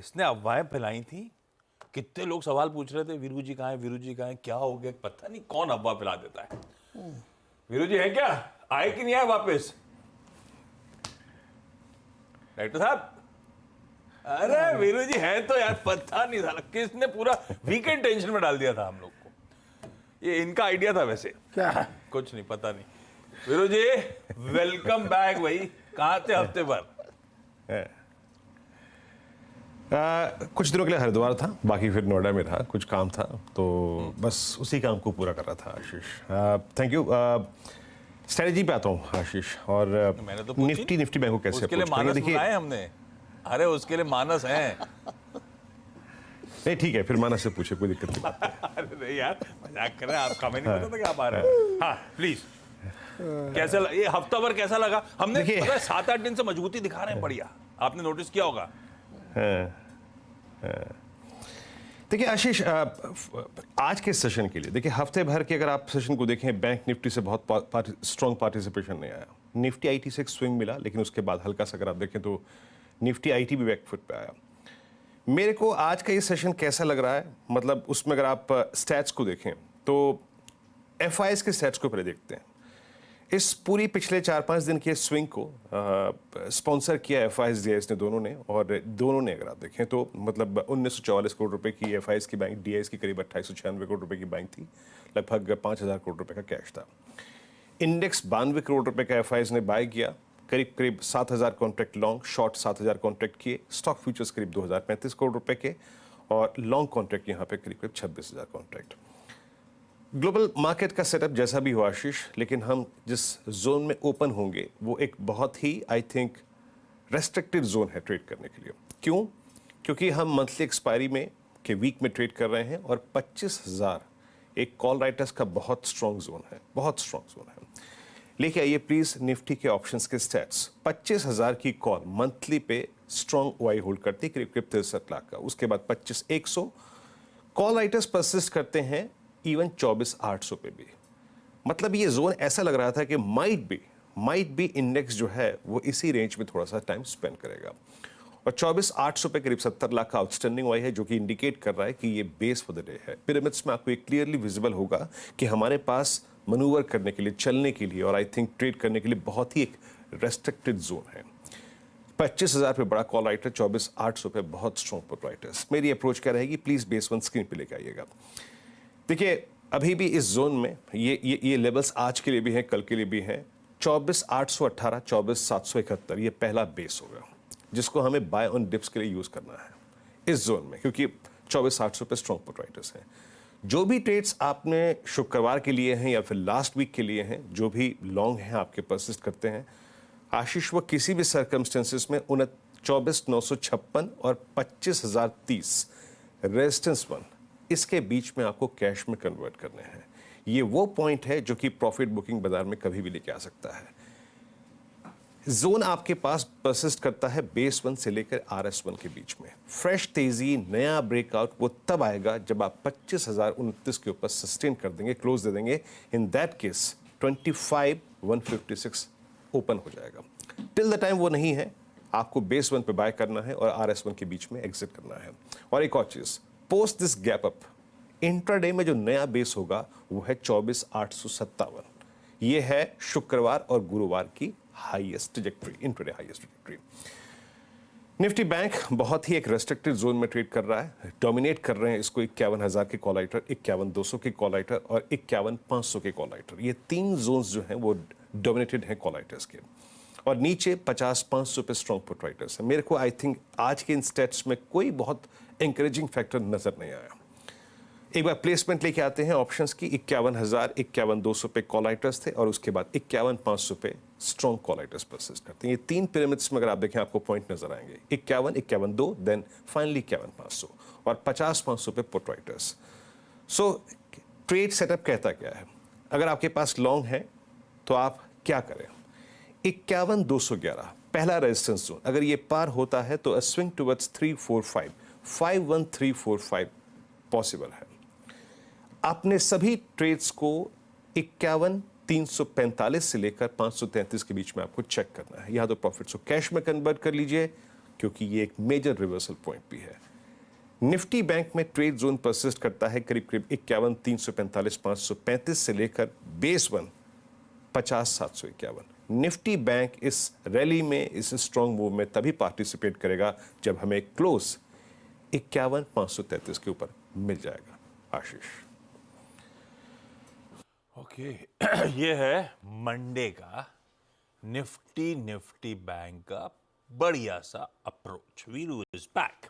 इसने अफवाहें फैलाई थी, कितने लोग सवाल पूछ रहे थे वीरू जी कहाँ है, वीरू जी कहाँ है, क्या हो गया, पता नहीं कौन अफवाह फैला देता है। वीरू जी है क्या, आए कि नहीं आए वापस? डायरेक्टर साहब, अरे वीरू जी है तो यार, पता नहीं था किसने पूरा वीकेंड टेंशन में डाल दिया था हम लोग को। ये इनका आइडिया था वैसे, क्या कुछ नहीं, पता नहीं। वीरू जी वेलकम बैक भाई, कहाँ थे हफ्ते भर? कुछ दिनों के लिए हरिद्वार था, बाकी फिर नोएडा में था, कुछ काम था, तो बस उसी काम को पूरा कर रहा था आशीष। Thank you. स्ट्रेटजी पे आता हूँ आशीष, और मैंने तो निफ्टी बैंक को कैसे उसके लिए मानस बुलाए हमने। अरे उसके लिए मानस है। नहीं ठीक है, फिर मानस से पूछे, कोई दिक्कत नहीं। अरे नहीं यार, मजाक कर रहे हैं आप, हमें नहीं पता था क्या आ रहा है। हाँ प्लीज, कैसा ये हफ्ता भर कैसा लगा? हमने 7-8 दिन से मजबूती दिखा रहे हैं, बढ़िया, आपने नोटिस किया होगा। देखिए आशीष, आज के सेशन के लिए देखिए, हफ्ते भर के अगर आप सेशन को देखें, बैंक निफ्टी से बहुत स्ट्रॉन्ग पार्टिसिपेशन नहीं आया। निफ्टी आईटी से एक स्विंग मिला, लेकिन उसके बाद हल्का सा अगर आप देखें तो निफ्टी आईटी भी बैकफुट पे आया। मेरे को आज का ये सेशन कैसा लग रहा है, मतलब उसमें अगर आप स्टैट्स को देखें तो एफआईएस के स्टैट्स को पहले देखते हैं। इस पूरी पिछले 4-5 दिन के स्विंग को स्पॉन्सर किया एफआईएस डीआईएस ने, दोनों ने, और दोनों ने अगर आप देखें तो मतलब 1944 करोड़ रुपए की एफआईएस की बैंक, डीआईएस की करीब 2896 करोड़ रुपए की बैंक थी, लगभग 5000 करोड़ रुपए का कैश था। इंडेक्स 92 करोड़ रुपए का एफआईएस ने बाय किया, करीब 7000 कॉन्ट्रैक्ट लॉन्ग, शॉर्ट 7000 कॉन्ट्रैक्ट किए, स्टॉक फ्यूचर्स करीब 2035 करोड़ रुपए के, और लॉन्ग कॉन्ट्रैक्ट यहाँ पे करीब 26000 कॉन्ट्रैक्ट। ग्लोबल मार्केट का सेटअप जैसा भी हो आशीष, लेकिन हम जिस जोन में ओपन होंगे वो एक बहुत ही आई थिंक रेस्ट्रिक्टेड जोन है ट्रेड करने के लिए। क्यों? क्योंकि हम मंथली एक्सपायरी में के वीक में ट्रेड कर रहे हैं, और 25,000 एक कॉल राइटर्स का बहुत स्ट्रॉन्ग जोन है, बहुत स्ट्रॉन्ग जोन है। लेके आइए प्लीज निफ्टी के ऑप्शंस के स्टैट्स। 25,000 की कॉल मंथली पे स्ट्रॉन्ग ओआई होल्ड करती है, करीब 63 लाख का। उसके बाद 25,100 कॉल राइटर्स परसिस्ट करते हैं, इवन 24,800 पे भी। मतलब ये जोन ऐसा लग रहा था कि माइट बी इंडेक्स जो है वो इसी रेंज में थोड़ा सा टाइम स्पेंड करेगा। और 24,800 पे करीब 70 लाख का आउटस्टैंडिंग हुआ है, जो कि इंडिकेट कर रहा है कि ये बेस फॉर द डे है। पिरामिड्स में आपको ये क्लियरली विजिबल होगा कि हमारे पास मनूवर करने के लिए, चलने के लिए, और आई थिंक ट्रेड करने के लिए बहुत ही एक रेस्ट्रिक्टेड जोन है। 25,000 पे बड़ा कॉल राइटर, 24,800 पे बहुत स्ट्रॉन्ग पुट राइटर्स। मेरी अप्रोच क्या रहेगी, प्लीज बेस वन स्क्रीन पे लेके आइएगा। देखिए अभी भी इस जोन में ये लेवल्स आज के लिए भी हैं, कल के लिए भी हैं। 24,818, 24,771 ये पहला बेस होगा, जिसको हमें बाय ऑन डिप्स के लिए यूज करना है इस जोन में, क्योंकि 24,800 पे स्ट्रॉन्ग पुट राइटर्स हैं। जो भी ट्रेड्स आपने शुक्रवार के लिए हैं या फिर लास्ट वीक के लिए हैं, जो भी लॉन्ग हैं आपके परसिस्ट करते हैं आशीष, वो किसी भी सर्कमस्टेंसेस में 24,956 और 25,030 रेजिस्टेंस वन, इसके बीच में आपको कैश में कन्वर्ट करने हैं। ये वो पॉइंट है जो कि प्रॉफिट बुकिंग बाजार में कभी भी लेके आ सकता है। जोन आपके पास परसिस्ट करता है बेस वन से लेकर RS1 के बीच में। फ्रेश तेजी, नया ब्रेकआउट वो तब आएगा जब आप 25,029 के ऊपर सस्टेन कर देंगे, क्लोज दे देंगे। इन दैट केस 25,156 ओपन हो जाएगा। टिल द टाइम वो नहीं है, आपको बेस वन पे बाय करना है और RS1 के बीच में एग्जिट करना है। और एक और चीज, post this gap up intraday में जो नया बेस होगा वो है 24,857। ये है शुक्रवार और गुरुवार की highest trajectory, intraday highest trajectory. Nifty bank बहुत ही एक रेस्ट्रिक्टेड जोन में ट्रेड कर रहा है। डोमिनेट कर रहे हैं इसको 51,000 के कॉल राइटर, 51,200 के कॉल राइटर और 51,500 के कॉल राइटर। ये तीन जोन्स जो हैं वो डोमिनेटेड हैं कॉल राइटर्स के, और नीचे 50,500 पे स्ट्रॉन्ग पुट राइटर्स है। मेरे को आई थिंक आज के इन स्टेट्स में कोई बहुत एंकरेजिंग फैक्टर नजर नहीं आया। एक बार प्लेसमेंट लेके आते हैं ऑप्शंस की। 51,000, 51,200 पे कॉल राइटर्स थे, और उसके बाद 51,500 पे स्ट्रॉन्ग कॉल राइटर्स परसिस्ट करते हैं। ये तीन पिरामिड्स में अगर आप देखें आपको पॉइंट नजर आएंगे, 51, 51,2, देन फाइनली 51,500 और 50,500 पे put writers. So trade setup कहता क्या है? अगर आपके पास लॉन्ग है तो आप क्या करें? 51,211 पहला रेजिस्टेंस जोन, अगर ये पार होता है तो स्विंग टुवर्ड्स 345, 51,345 पॉसिबल है। आपने सभी ट्रेड्स को 51,345 से लेकर 533 के बीच में आपको चेक करना है। या तो प्रॉफिट्स को कैश में कन्वर्ट कर लीजिए, क्योंकि ये एक मेजर रिवर्सल पॉइंट भी है। निफ्टी बैंक में ट्रेड जोन परसिस्ट करता है करीब करीब 51, 345, 535 से लेकर बेस 1 50, 751। निफ्टी बैंक इस रैली में, इस स्ट्रॉन्ग मूव में तभी पार्टिसिपेट करेगा जब हमें क्लोज 51, 533 के ऊपर मिल जाएगा। आशीष। ओके ये है मंडे का निफ्टी बैंक का बढ़िया सा अप्रोच। Veeru is back.